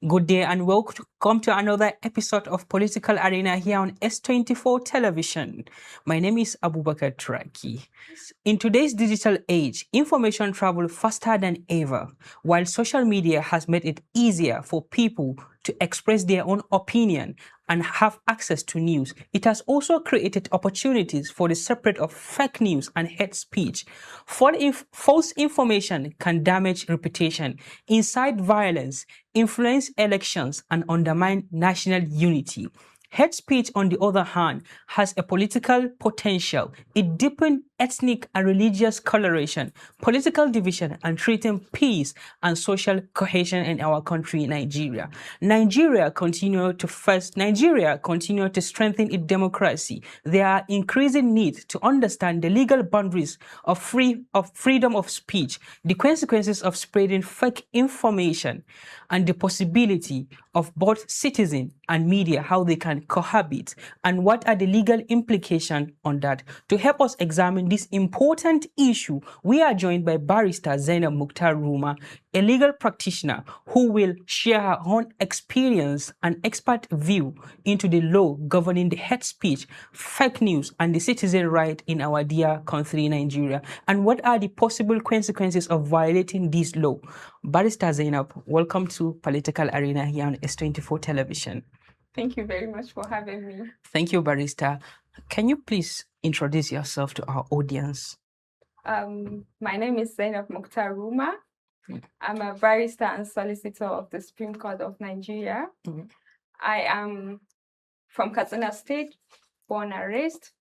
Good day and welcome to another episode of Political Arena here on S24 television. My name is Abubakar Turaki. In today's digital age, information travels faster than ever. While social media has made it easier for people to express their own opinion and have access to news, it has also created opportunities for the spread of fake news and hate speech. False information can damage reputation, incite violence, influence elections, and undermine national unity. Hate speech, on the other hand, has a political potential. It deepens ethnic and religious coloration, political division, and threatens peace and social cohesion in our country, Nigeria. Nigeria continue to strengthen its democracy. There are increasing needs to understand the legal boundaries of freedom of speech, the consequences of spreading fake information, and the possibility of both citizens and media, how they can cohabit, and what are the legal implications on that. To help us examine this important issue, we are joined by Barrister Zab Muktar Ruma, a legal practitioner who will share her own experience and expert view into the law governing the hate speech, fake news, and the citizen right in our dear country, Nigeria, and what are the possible consequences of violating this law. Barrister Zainab, welcome to Political Arena here on S24 television. Thank you very much for having me. Thank you, Barrister. Can you please introduce yourself to our audience? My name is Zab Muktar Ruma. I'm a barrister and solicitor of the Supreme Court of Nigeria. I am from Katsina State, born and raised.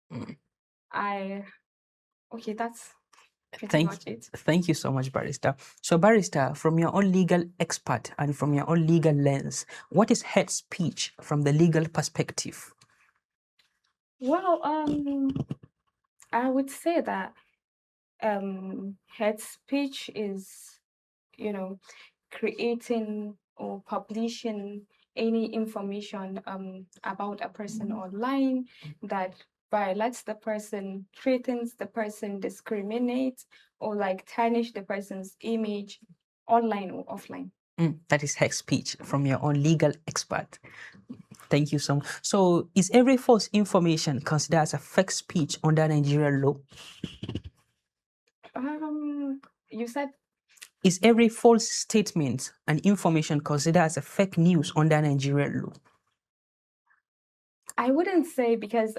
That's pretty much it. Thank you so much, Barrister. So, Barrister, from your own legal expert and from your own legal lens, what is hate speech from the legal perspective? Well, I would say that hate speech is, creating or publishing any information about a person online that violates the person, threatens the person, discriminates, or tarnish the person's image online or offline. That is hate speech from your own legal expert. Thank you so much. So, is every false information considered as a fake speech under Nigerian law? You said? Is every false statement and information considered as a fake news under Nigerian law? I wouldn't say, because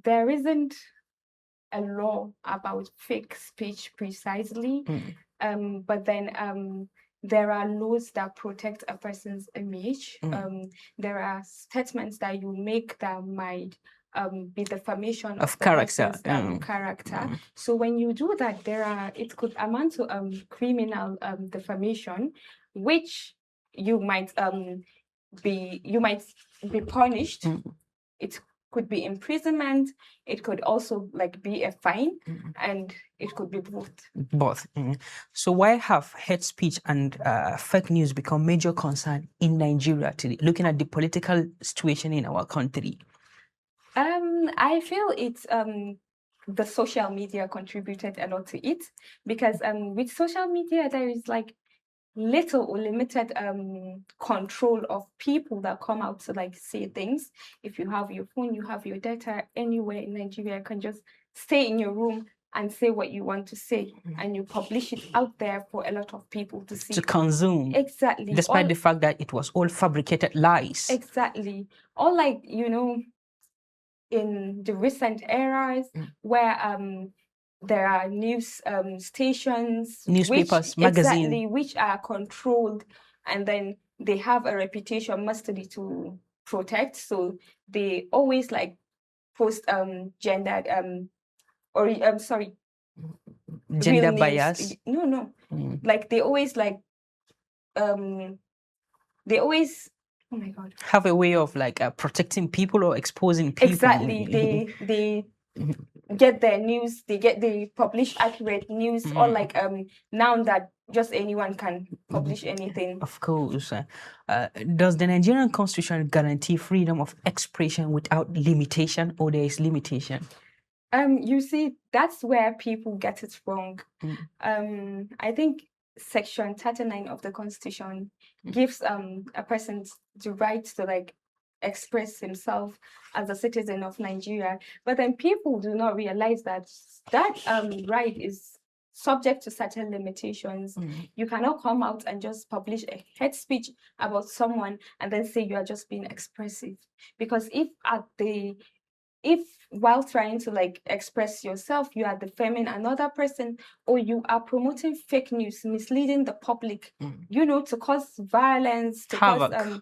there isn't a law about fake speech precisely, but then there are laws that protect a person's image. There are statements that you make that might be defamation of character. Character. So when you do that, it could amount to criminal defamation, which you might be punished. It could be imprisonment. It could also be a fine, and it could be both. So why have hate speech and fake news become major concern in Nigeria today, looking at the political situation in our country? I feel it's the social media contributed a lot to it, because with social media there is little or limited control of people that come out to say things. If you have your phone, you have your data, anywhere in Nigeria, you can just stay in your room and say what you want to say, and you publish it out there for a lot of people to see, to consume. Exactly. Despite the fact that it was all fabricated lies. Exactly. Or in the recent eras where there are news stations, newspapers, magazines, which are controlled, and then they have a reputation mostly to protect. So they always post gendered gender bias. No. They always oh my God, have a way of protecting people or exposing people. Exactly. They get their news, they publish accurate news, or now that just anyone can publish anything. Of course. Does the Nigerian Constitution guarantee freedom of expression without limitation, or there is limitation? You see, that's where people get it wrong. I think Section 39 of the Constitution gives a person the right to like express himself as a citizen of Nigeria. But then people do not realize that right is subject to certain limitations. You cannot come out and just publish a hate speech about someone and then say you are just being expressive. Because if while trying to like express yourself, you are defaming another person, or you are promoting fake news, misleading the public, to cause violence, to Havoc. cause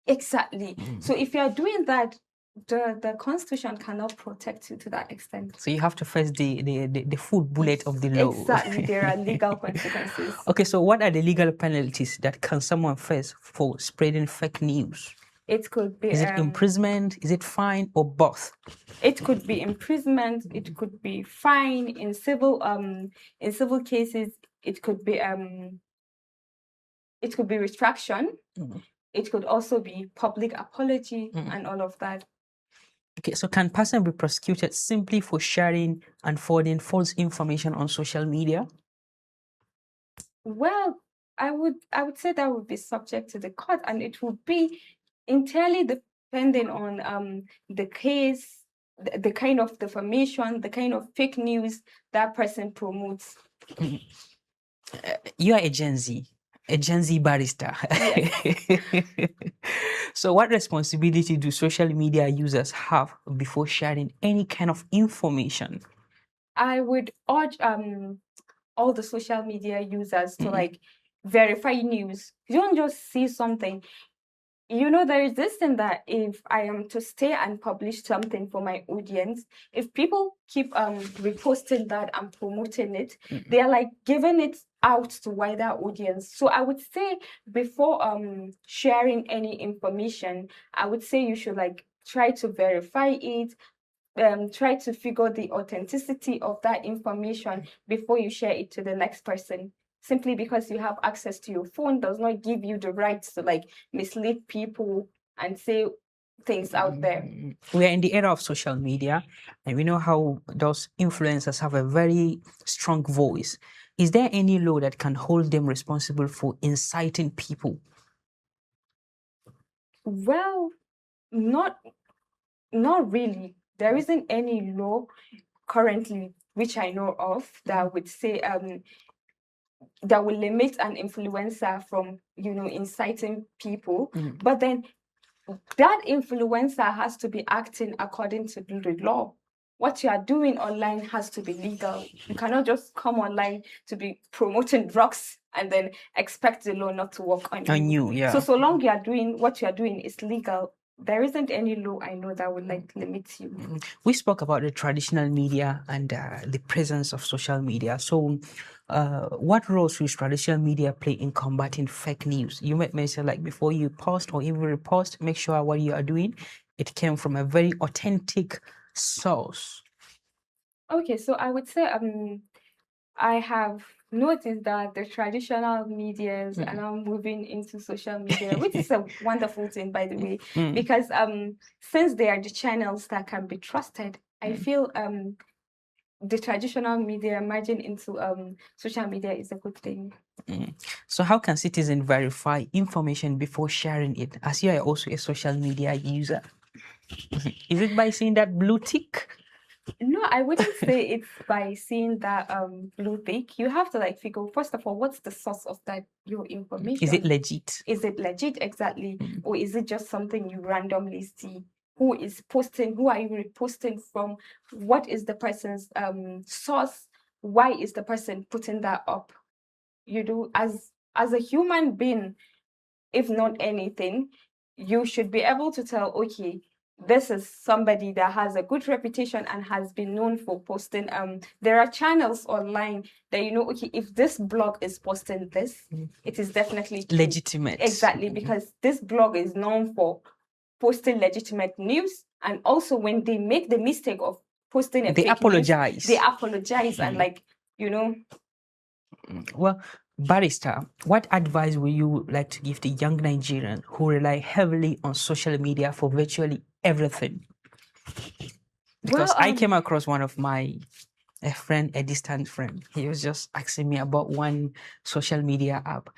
exactly. So if you are doing that, the Constitution cannot protect you to that extent. So you have to face the full bullet of the law. Exactly, there are legal consequences. Okay, so what are the legal penalties that can someone face for spreading fake news? It could be. Is it imprisonment? Is it fine, or both? It could be imprisonment. It could be fine. In civil cases, it could be retraction. It could also be public apology and all of that. Okay, so can person be prosecuted simply for sharing and forwarding false information on social media? Well, I would say that would be subject to the court, and it would be entirely depending on the case, the kind of defamation, the kind of fake news that person promotes. You are a Gen Z barrister. Yes. So what responsibility do social media users have before sharing any kind of information? I would urge all the social media users to like verify news. You don't just see something. There is this thing that if I am to stay and publish something for my audience, if people keep reposting that and promoting it, they are like giving it out to wider audience. So I would say before sharing any information, I would say you should like try to verify it, try to figure the authenticity of that information before you share it to the next person. Simply because you have access to your phone does not give you the right to like mislead people and say things out there. We are in the era of social media, and we know how those influencers have a very strong voice. Is there any law that can hold them responsible for inciting people? Well, not really. There isn't any law currently which I know of that would say that will limit an influencer from inciting people. But then that influencer has to be acting according to the law. What you are doing online has to be legal. You cannot just come online to be promoting drugs and then expect the law not to work on you. Yeah. So long you are doing what you are doing is legal, there isn't any law I know that would like limit you. We spoke about the traditional media and the presence of social media. So what roles should traditional media play in combating fake news? You might mention like before you post or even repost, make sure what you are doing, it came from a very authentic source. Okay, so I would say I have noticed that the traditional medias are now moving into social media, which is a wonderful thing, by the way, because since they are the channels that can be trusted, I feel the traditional media merging into social media is a good thing. So how can citizens verify information before sharing it, as you are also a social media user? Is it by seeing that blue tick? No, I wouldn't say it's by seeing that blue tick. You have to like figure, first of all, what's the source of that your information? Is it legit? Is it legit, exactly? Or is it just something you randomly see? Who is posting? Who are you reposting from? What is the person's source? Why is the person putting that up? As a human being, if not anything, you should be able to tell, okay, this is somebody that has a good reputation and has been known for posting. There are channels online that okay, if this blog is posting this, it is definitely true. Legitimate. Exactly, because this blog is known for posting legitimate news, and also when they make the mistake of posting a they fake apologize. News, they apologize and like Well, Barrister, what advice would you like to give to young Nigerians who rely heavily on social media for virtually everything? Because I came across one of my a friend, a distant friend. He was just asking me about one social media app.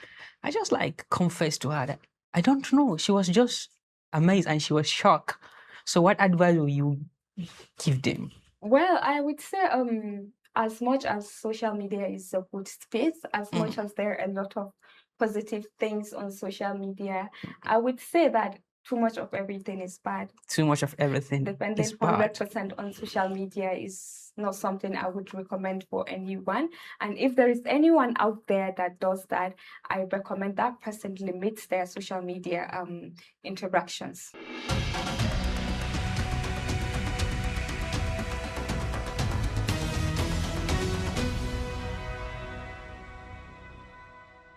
I just like confessed to her that I don't know. She was just amazed and she was shocked. So what advice will you give them? Well, I would say as much as social media is a good space, as much as there are a lot of positive things on social media, I would say that too much of everything is bad. Too much of everything Depending is bad. 100% on social media is not something I would recommend for anyone. And if there is anyone out there that does that, I recommend that person limit their social media interactions.